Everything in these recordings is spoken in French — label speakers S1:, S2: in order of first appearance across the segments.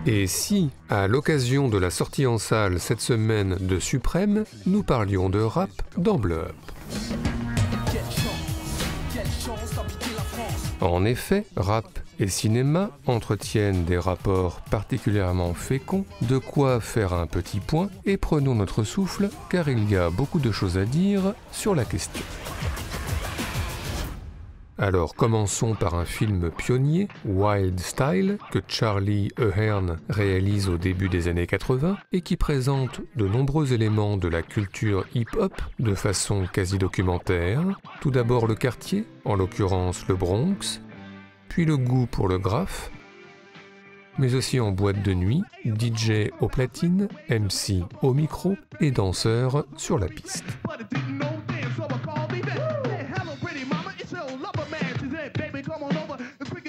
S1: Et si, à l'occasion de la sortie en salle cette semaine de Suprême, nous parlions de rap dans Bleu Up? En effet, rap et cinéma entretiennent des rapports particulièrement féconds, de quoi faire un petit point, et prenons notre souffle, car il y a beaucoup de choses à dire sur la question. Alors commençons par un film pionnier, Wild Style, que Charlie Ahern réalise au début des années 80 et qui présente de nombreux éléments de la culture hip-hop de façon quasi documentaire. Tout d'abord le quartier, en l'occurrence le Bronx, puis le goût pour le graphe, mais aussi en boîte de nuit, DJ aux platines, MC au micro et danseurs sur la piste.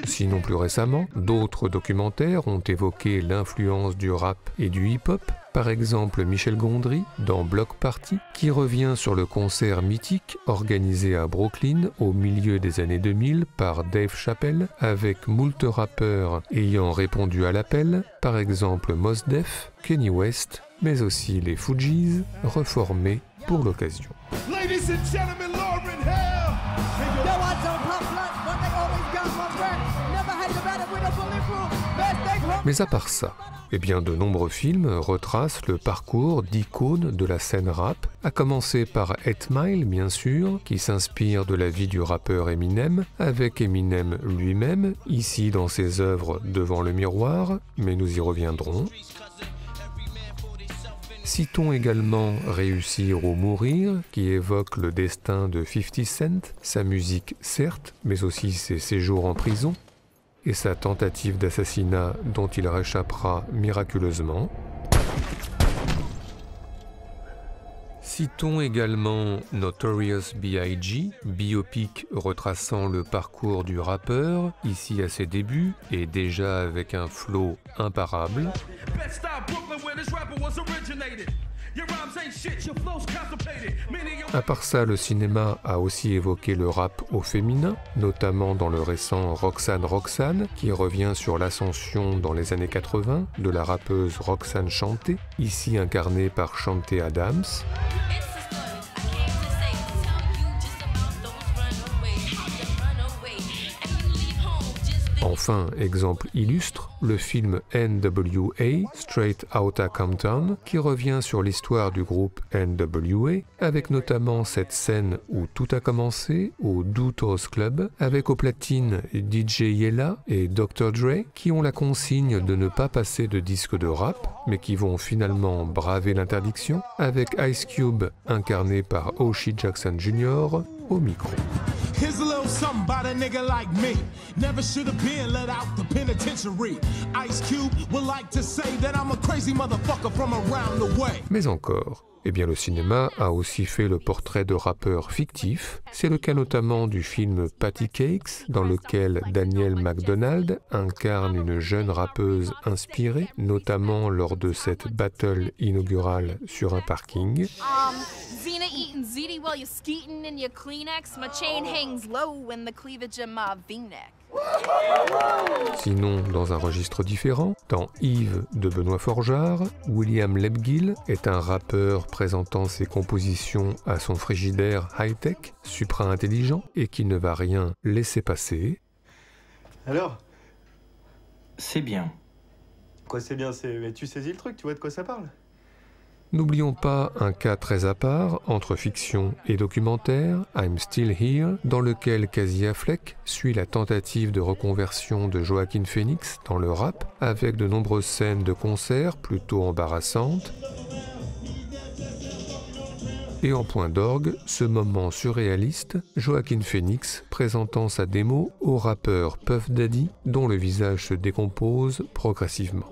S1: Sinon plus récemment, d'autres documentaires ont évoqué l'influence du rap et du hip-hop, par exemple Michel Gondry dans Block Party, qui revient sur le concert mythique organisé à Brooklyn au milieu des années 2000 par Dave Chappelle, avec moult rappeurs ayant répondu à l'appel, par exemple Mos Def, Kanye West, mais aussi les Fugees, reformés pour l'occasion. Mais à part ça, eh bien de nombreux films retracent le parcours d'icônes de la scène rap, à commencer par 8 Mile bien sûr, qui s'inspire de la vie du rappeur Eminem, avec Eminem lui-même, ici dans ses œuvres Devant le miroir, mais nous y reviendrons. Citons également Réussir ou mourir, qui évoque le destin de 50 Cent, sa musique certes, mais aussi ses séjours en prison, et sa tentative d'assassinat dont il réchappera miraculeusement. Citons également Notorious B.I.G., biopic retraçant le parcours du rappeur, ici à ses débuts, et déjà avec un flow imparable. À part ça, le cinéma a aussi évoqué le rap au féminin, notamment dans le récent Roxane Roxane, qui revient sur l'ascension dans les années 80 de la rappeuse Roxane Shante, ici incarnée par Chanté Adams. Enfin, exemple illustre, le film N.W.A. Straight Outta Compton, qui revient sur l'histoire du groupe N.W.A., avec notamment cette scène où tout a commencé au Doutos Club, avec aux platines DJ Yella et Dr. Dre, qui ont la consigne de ne pas passer de disques de rap, mais qui vont finalement braver l'interdiction, avec Ice Cube, incarné par Oshie Jackson Jr., au micro.
S2: Here's a little something about a nigga like me. Never should have been let out the penitentiary. Ice Cube would like to say that I'm a crazy motherfucker from around the way.
S1: Mais encore, eh bien le cinéma a aussi fait le portrait de rappeurs fictifs. C'est le cas notamment du film Patty Cakes, dans lequel Danielle McDonald incarne une jeune rappeuse inspirée, notamment lors de cette battle inaugurale sur un parking.
S3: Xena eating ziti while you're skeeting in your Kleenex. My chain hangs low in the cleavage of my V-neck.
S1: Sinon, dans un registre différent, dans Yves de Benoît Forgeard, William Lebguil est un rappeur présentant ses compositions à son frigidaire high-tech, supra-intelligent et qui ne va rien laisser passer.
S4: Alors?
S5: C'est bien.
S4: Quoi c'est bien, mais tu saisis le truc, tu vois de quoi ça parle?
S1: N'oublions pas un cas très à part entre fiction et documentaire, I'm Still Here, dans lequel Casey Affleck suit la tentative de reconversion de Joaquin Phoenix dans le rap, avec de nombreuses scènes de concert plutôt embarrassantes. Et en point d'orgue, ce moment surréaliste, Joaquin Phoenix présentant sa démo au rappeur Puff Daddy, dont le visage se décompose progressivement.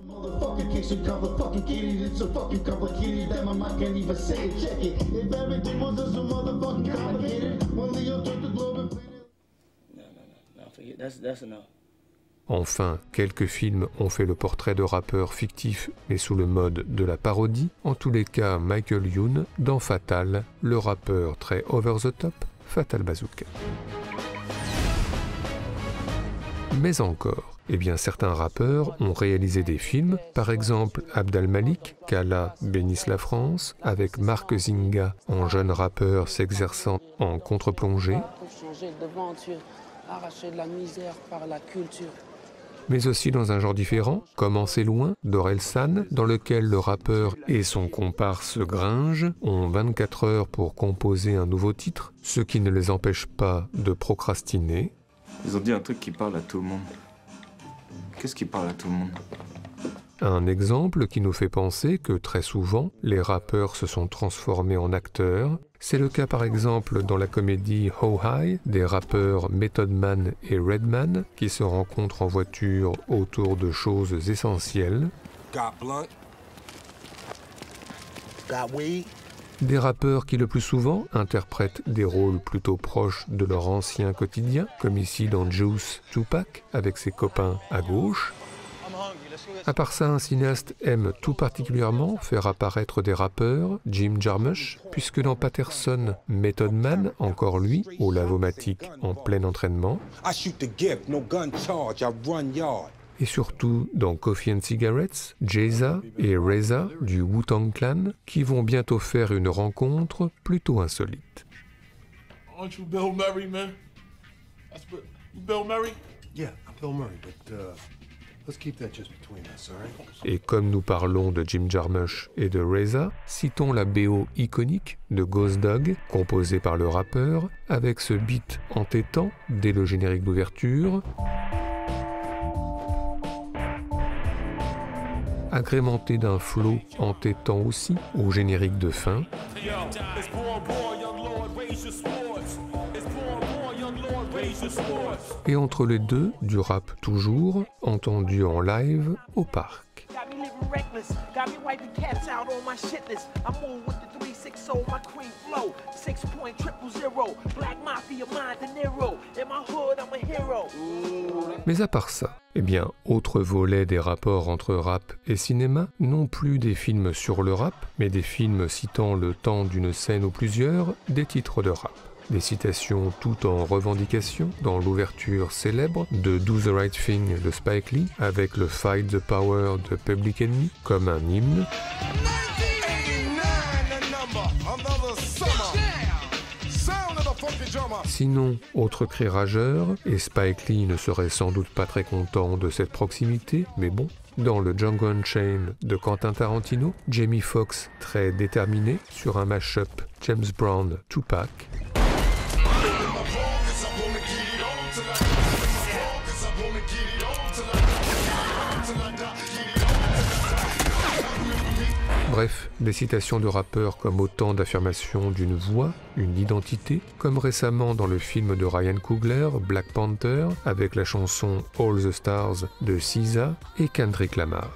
S1: Enfin, quelques films ont fait le portrait de rappeurs fictifs, mais sous le mode de la parodie. En tous les cas, Michael Youn, dans Fatal, le rappeur très over the top, Fatal Bazooka. Mais encore, eh bien certains rappeurs ont réalisé des films, par exemple Abd al-Malik, qu'Allah bénisse la France, avec Marc Zinga en jeune rappeur s'exerçant en contre-plongée.
S6: Arracher de la misère par la culture.
S1: Mais aussi dans un genre différent, comme En C'est Loin, d'Orelsan, dans lequel le rappeur et son comparse Gringe ont 24 heures pour composer un nouveau titre, ce qui ne les empêche pas de procrastiner.
S5: Ils ont dit un truc qui parle à tout le monde. Qu'est-ce qui parle à tout le monde?
S1: Un exemple qui nous fait penser que très souvent, les rappeurs se sont transformés en acteurs. C'est le cas par exemple dans la comédie How High des rappeurs Method Man et Redman qui se rencontrent en voiture autour de choses essentielles. Des rappeurs qui le plus souvent interprètent des rôles plutôt proches de leur ancien quotidien, comme ici dans Juice Tupac avec ses copains à gauche. À part ça, un cinéaste aime tout particulièrement faire apparaître des rappeurs, Jim Jarmusch, puisque dans Patterson, Method Man, encore lui, au Lavomatic en plein entraînement, et surtout dans Coffee and Cigarettes, Jay-Z et Reza du Wu-Tang Clan, qui vont bientôt faire une rencontre plutôt insolite.
S2: Aren't you Bill Murray, man? That's Bill Murray?
S7: Yeah, I'm Bill Murray, but let's keep that just between us, all right?
S1: Et comme nous parlons de Jim Jarmusch et de Reza, citons la BO iconique de Ghost Dog, composée par le rappeur, avec ce beat entêtant dès le générique d'ouverture, agrémenté d'un flow entêtant aussi au générique de fin, et entre les deux, du rap toujours, entendu en live au parc. Mais à part ça, eh bien, autre volet des rapports entre rap et cinéma, non plus des films sur le rap, mais des films citant le temps d'une scène ou plusieurs, des titres de rap. Des citations tout en revendication dans l'ouverture célèbre de Do the Right Thing de Spike Lee avec le Fight the Power de Public Enemy comme un hymne. Sinon, autre cri rageur, et Spike Lee ne serait sans doute pas très content de cette proximité, mais bon, dans le Django Unchained de Quentin Tarantino, Jamie Foxx très déterminé sur un mash-up James Brown Tupac. Bref, des citations de rappeurs comme autant d'affirmations d'une voix, une identité, comme récemment dans le film de Ryan Coogler, Black Panther, avec la chanson All the Stars de SZA et Kendrick Lamar.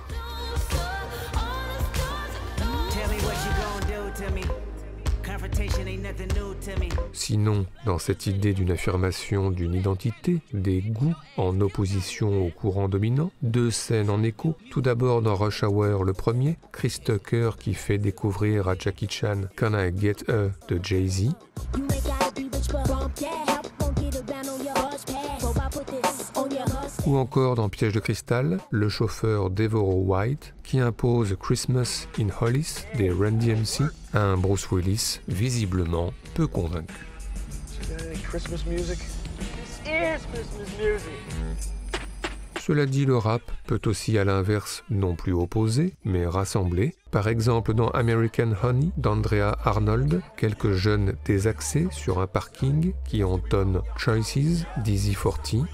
S1: Sinon, dans cette idée d'une affirmation d'une identité, des goûts en opposition au courant dominant, deux scènes en écho. Tout d'abord dans Rush Hour le premier, Chris Tucker qui fait découvrir à Jackie Chan Can I Get A de Jay-Z. Ou encore dans Piège de cristal, le chauffeur Devereaux White qui impose Christmas in Hollis des Run DMC à un Bruce Willis visiblement peu convaincu. Cela dit, le rap peut aussi à l'inverse non plus opposer, mais rassembler. Par exemple dans American Honey d'Andrea Arnold, quelques jeunes désaxés sur un parking qui entonnent Choices d'Easy 40.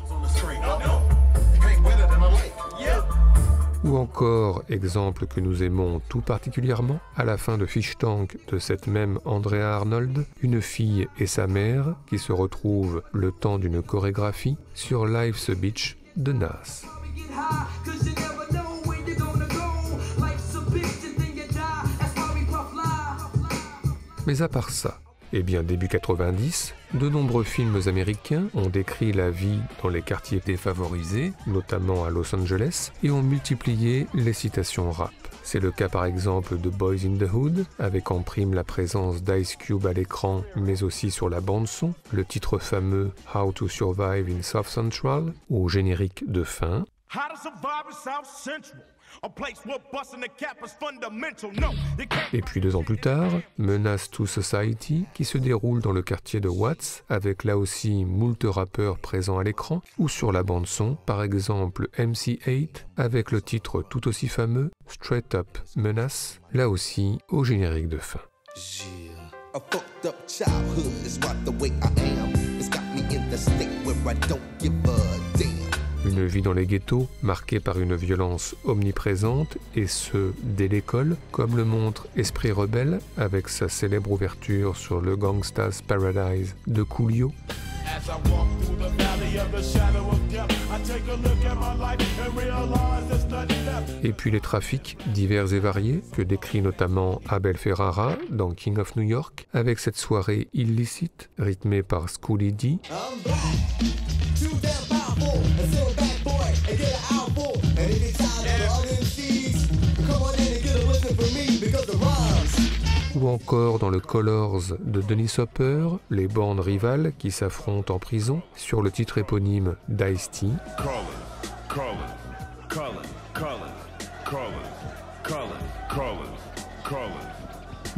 S1: Ou encore, exemple que nous aimons tout particulièrement, à la fin de Fish Tank de cette même Andrea Arnold, une fille et sa mère qui se retrouvent le temps d'une chorégraphie sur Life's a Beach de Nas. Mais à part ça, eh bien début 90, de nombreux films américains ont décrit la vie dans les quartiers défavorisés, notamment à Los Angeles, et ont multiplié les citations rap. C'est le cas par exemple de Boys in the Hood, avec en prime la présence d'Ice Cube à l'écran, mais aussi sur la bande-son, le titre fameux How to Survive in South Central, au générique de fin. Et puis 2 ans plus tard, Menace to Society, qui se déroule dans le quartier de Watts, avec là aussi moult rappeurs présents à l'écran, ou sur la bande-son, par exemple MC8, avec le titre tout aussi fameux, Straight Up Menace, là aussi au générique de fin. Une vie dans les ghettos, marquée par une violence omniprésente, et ce, dès l'école, comme le montre Esprit Rebelle, avec sa célèbre ouverture sur le Gangsta's Paradise de Coolio. Et puis les trafics divers et variés, que décrit notamment Abel Ferrara dans King of New York, avec cette soirée illicite, rythmée par Schoolie D. Ou encore dans le Colors de Dennis Hopper, les bandes rivales qui s'affrontent en prison sur le titre éponyme d'Ice-T.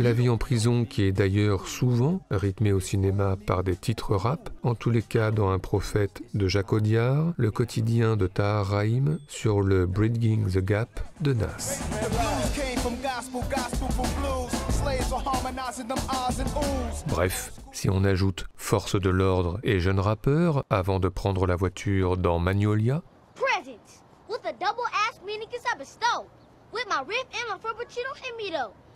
S1: La vie en prison qui est d'ailleurs souvent rythmée au cinéma par des titres rap, en tous les cas dans Un prophète de Jacques Audiard, le quotidien de Tahar Rahim sur le Bridging the Gap de Nas. Bref, si on ajoute Force de l'ordre et Jeune rappeur avant de prendre la voiture dans Magnolia,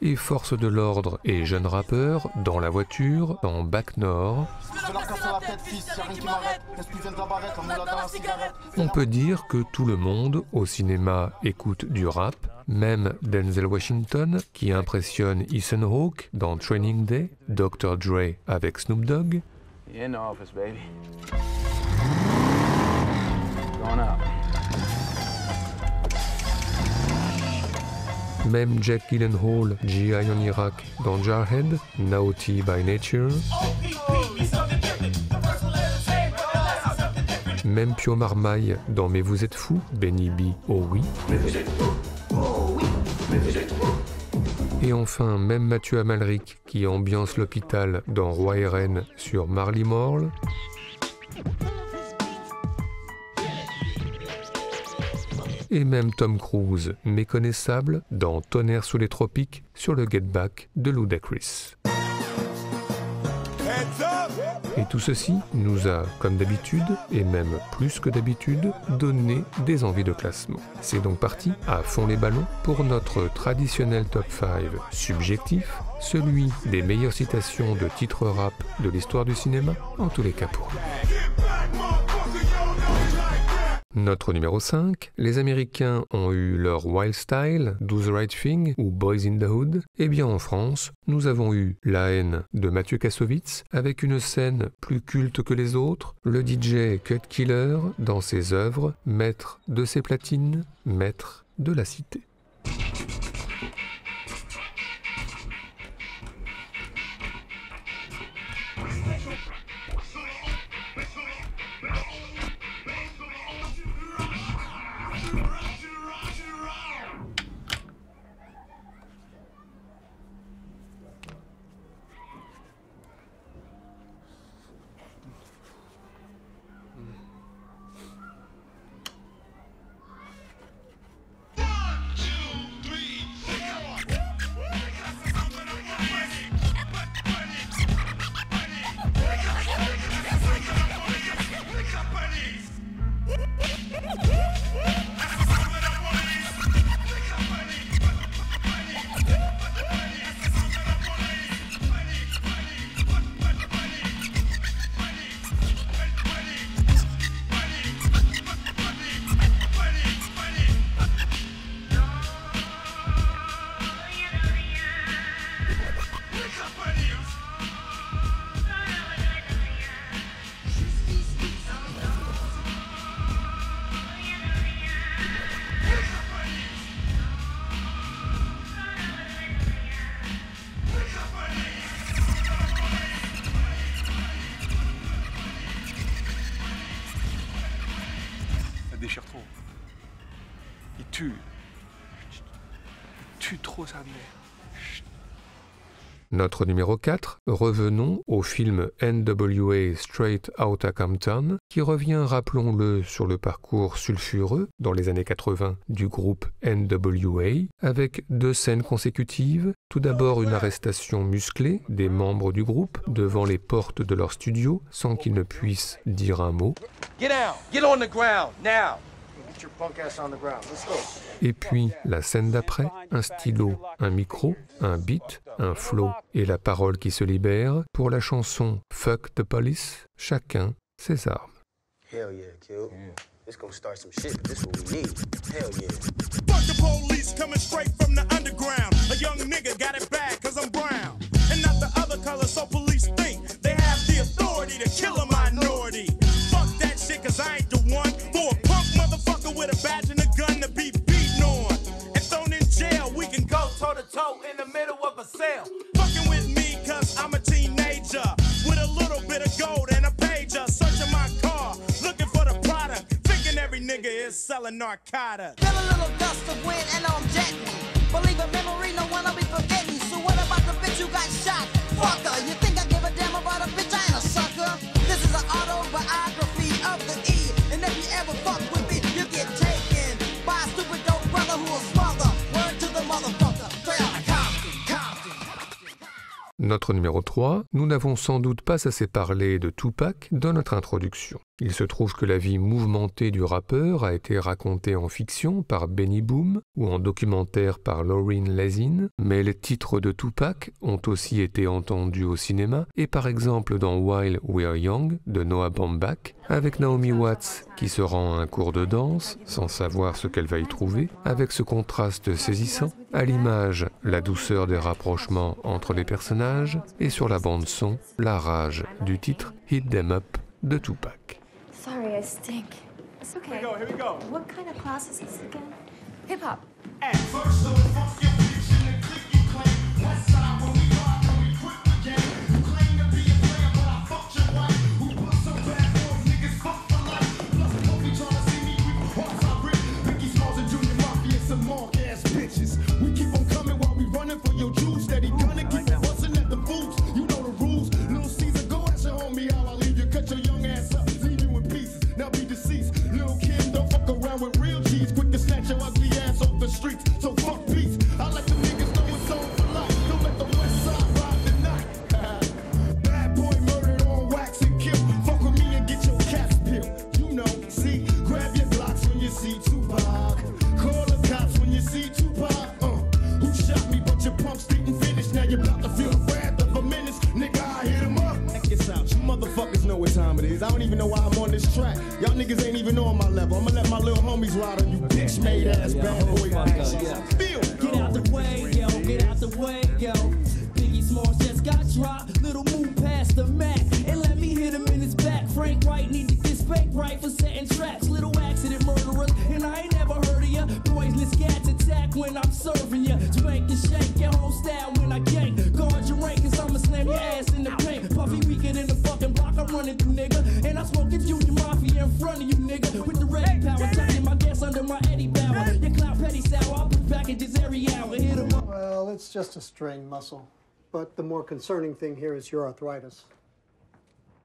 S1: et Force de l'ordre et Jeune rappeur dans la voiture dans Bac Nord, on peut dire que tout le monde au cinéma écoute du rap, même Denzel Washington qui impressionne Ethan Hawke dans Training Day, Dr. Dre avec Snoop Dogg, même Jack Gyllenhaal, G.I. en Irak dans Jarhead, Naughty by Nature, même Pio Marmaille dans Mais vous êtes fou, Benny B, oh oui. Et enfin, même Mathieu Amalric qui ambiance l'hôpital dans Roi et Reine sur Marley Marl. Et même Tom Cruise, méconnaissable, dans Tonnerre sous les tropiques, sur le Get Back de Ludacris. Et tout ceci nous a, comme d'habitude, et même plus que d'habitude, donné des envies de classement. C'est donc parti, à fond les ballons, pour notre traditionnel top 5 subjectif, celui des meilleures citations de titres rap de l'histoire du cinéma, en tous les cas pour nous. Notre numéro 5, les Américains ont eu leur Wild Style, Do the Right Thing ou Boys in the Hood. Et bien en France, nous avons eu La haine de Mathieu Kassovitz avec une scène plus culte que les autres, le DJ Cut Killer dans ses œuvres, maître de ses platines, maître de la cité.
S8: déchire trop. Il tue. Il tue trop sa mère.
S1: Notre numéro 4, revenons au film NWA Straight Outta Compton, qui revient, rappelons-le, sur le parcours sulfureux dans les années 80 du groupe NWA, avec 2 scènes consécutives. Tout d'abord une arrestation musclée des membres du groupe devant les portes de leur studio sans qu'ils ne puissent dire un mot.
S9: Get down. Get on the ground, now.
S1: Et puis, la scène d'après, un stylo, un micro, un beat, un flow et la parole qui se libère pour la chanson Fuck the Police, chacun ses armes.
S10: Hell yeah, kid. It's gonna start some shit. This is what we need. Hell yeah.
S2: Fuck the police coming straight from the underground. A young nigga got it bad cause I'm brown. And not the other color, so police think they have the authority to kill a minority. Fuck that shit cause I ain't the one for a punk motherfucker with a badge and a gun to be beaten on. And thrown in jail, we can go toe to toe in the middle of a cell. Fucking with me cause I'm a teenager with a little bit of gold and a pager. Searching my car, looking for the product. Thinking every nigga is selling narcotics.
S11: Feel a little gust of wind and I'm jetting. Believe a memory, no one will be forgetting. So what about the bitch who got shot? Fucker, you think I give a damn about a bitch? I ain't a sucker. This is an autobiography of the E. And if you ever fuck with me, you get taken by a stupid dope brother who will smother. Word to the motherfucker. Straight out of Compton.
S1: Notre numéro 3, nous n'avons sans doute pas assez parlé de Tupac dans notre introduction. Il se trouve que la vie mouvementée du rappeur a été racontée en fiction par Benny Boom ou en documentaire par Lauryn Lazin, mais les titres de Tupac ont aussi été entendus au cinéma et par exemple dans While We're Young de Noah Baumbach, avec Naomi Watts qui se rend à un cours de danse sans savoir ce qu'elle va y trouver, avec ce contraste saisissant, à l'image la douceur des rapprochements entre les personnages et sur la bande-son, la rage du titre Hit 'Em Up de Tupac.
S12: Sorry, I stink. It's okay.
S2: Here we go, here we go.
S12: What kind of class is this again? Hip hop.
S2: At first, so fuck your bitch in the click you claim. West side when we ride, when we quit the game. You claim to be a player, but I fucked your wife. Who put some bad boys, niggas fuck for life. Plus, hope you tryna see me with parts I rip. Biggie Smalls and Junior Mafia, some mark ass bitches. We keep on coming while we running for your juice. Steady gunning, keep on busting at the fools. You know the rules. Little Caesar, go ask your homie how I leave you. Cut your young ass up. Now be deceased. Lil' Kim, don't fuck around with real G's. Quick to snatch your ugly ass off the streets. So fuck peace. I let the niggas know it's on for life. Don't let the west side ride the night. Bad boy murdered on wax and kill. Fuck with me and get your caps peeled. You know, see, grab your Glocks when you see Tupac. Call the cops when you see Tupac. Who shot me? But your punks didn't finish. Now you're about to feel the wrath of a menace. Nigga, I hit him up. Check this out. You motherfuckers know what time it is. I don't even know why I'm on this track. Y'all niggas ain't even on my level. I'ma let my little homies ride on you bitch made ass bad boy bitches. Feel.
S13: Get out the way, yo. Get out the way, yo. Biggie Smalls just got dropped. Little move past the Mac and let me hit him in his back. Frank White need to get spanked right for setting traps. Little accident murderers, and I ain't never heard of ya. Poisonous cats attack when I'm serving ya. Spank and shake your whole style when I gank. Guard your rank, cause I'ma slam your ass in the paint. Puffy weaker than the fucking block I'm running through, nigga. And I'm smoking Junior Mafia in front of you, nigga. With the ready power, tucking my gas under my Eddie Bauer. Your clown petty sour, I'll put packages every hour. Hit 'em up.
S14: Well, it's just a strained muscle. But the more concerning thing here is your arthritis.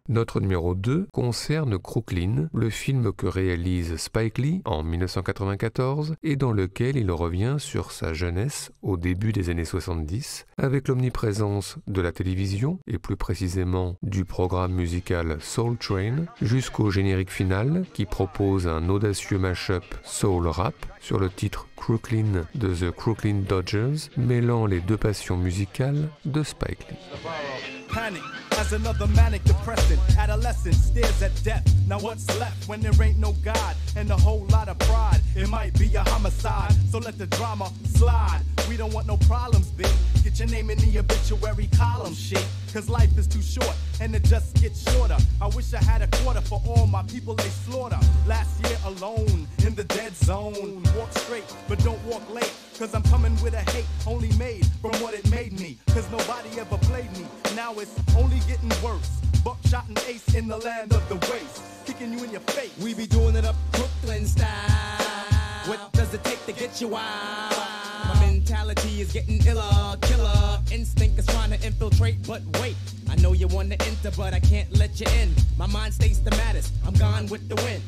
S1: Notre numéro 2 concerne Crooklyn, le film que réalise Spike Lee en 1994 et dans lequel il revient sur sa jeunesse au début des années 70 avec l'omniprésence de la télévision et plus précisément du programme musical Soul Train jusqu'au générique final qui propose un audacieux mash-up soul rap sur le titre Crooklyn de The Crooklyn Dodgers mêlant les deux passions musicales de Spike Lee.
S2: Panic as another manic depressant adolescent stares at death. Now what's left when there ain't no God and a whole lot of pride? It might be a homicide, so let the drama slide. We don't want no problems, big. Get your name in the obituary column, shit. Cause life is too short and it just gets shorter. I wish I had a quarter for all my people they slaughter. Last year alone in the dead zone. Walk straight, but don't walk late. Cause I'm coming with a hate only made from what it made me. Cause nobody ever played me. Now it's only getting worse. Buckshot and ace in the land of the waste. Kicking you in your face.
S13: We be doing it up Brooklyn style. you wild. My mentality is getting iller, killer. Instinct is trying to infiltrate, but wait. I know you want to enter, but I can't let you in. My mind stays the maddest. I'm gone with the wind.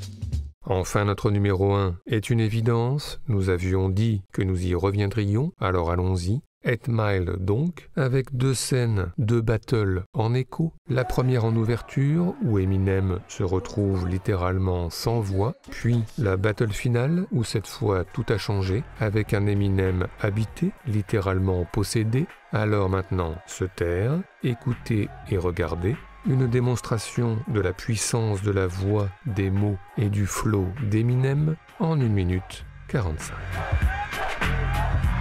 S1: Enfin, notre numéro 1 est une évidence. Nous avions dit que nous y reviendrions, alors allons-y. 8 Mile donc, avec 2 scènes, 2 battles en écho. La première en ouverture, où Eminem se retrouve littéralement sans voix, puis la battle finale, où cette fois tout a changé, avec un Eminem habité, littéralement possédé. Alors maintenant, se taire, écouter et regarder. Une démonstration de la puissance de la voix, des mots et du flow d'Eminem en 1 minute 45.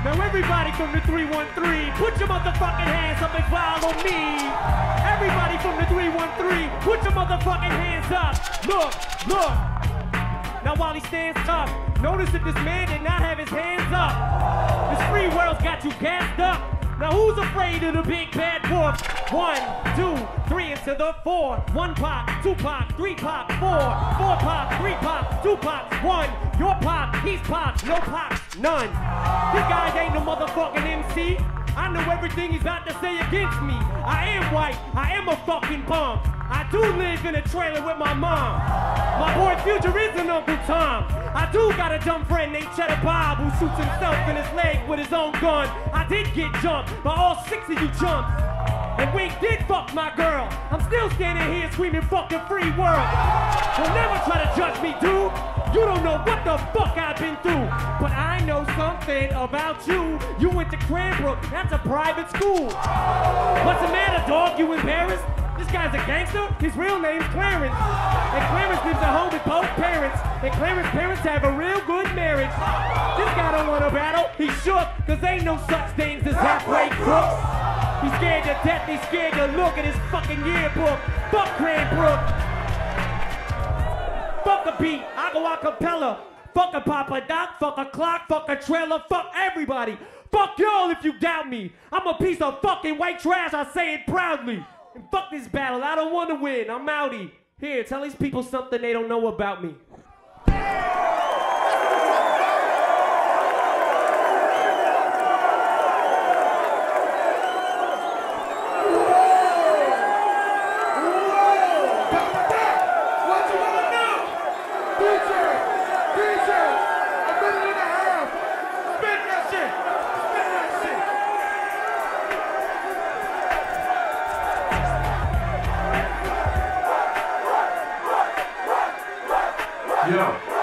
S15: Now everybody from the 313, put your motherfucking hands up and follow me. Everybody from the 313, put your motherfucking hands up. Look, look. Now while he stands tough, notice that this man did not have his hands up. This free world's got you gassed up. Now who's afraid of the big bad wolf? 1, 2, 3 into the 4. 1 Pac, 2 Pac, 3 Pac, 4. 4 Pac, 3 Pac, 2 Pac, 1. Your Pac, he's Pac, no Pac, none. This guy ain't no motherfucking MC. I know everything he's about to say against me. I am white, I am a fucking bum. I do live in a trailer with my mom. My boy Future is an Uncle Tom. I do got a dumb friend named Cheddar Bob who shoots himself in his leg with his own gun. I did get jumped by all 6 of you chumps. And Wink did fuck my girl. I'm still standing here screaming fucking free world. You'll never try to judge me, dude. You don't know what the fuck I've been through. But I know something about you. You went to Cranbrook, that's a private school. What's the matter, dog? You embarrassed? This guy's a gangster? His real name's Clarence. And Clarence lives at home with both parents. And Clarence's parents have a real good marriage. This guy don't want to battle. He's shook, cause ain't no such things as halfway crooks. He's scared to death, he's scared to look at his fucking yearbook. Fuck Cranbrook. Fuck a beat, I go a cappella. Fuck a Papa Doc, fuck a clock, fuck a trailer, fuck everybody. Fuck y'all if you doubt me. I'm a piece of fucking white trash, I say it proudly. And fuck this battle, I don't want to win, I'm outie. Here, tell these people something they don't know about me.
S2: Yeah.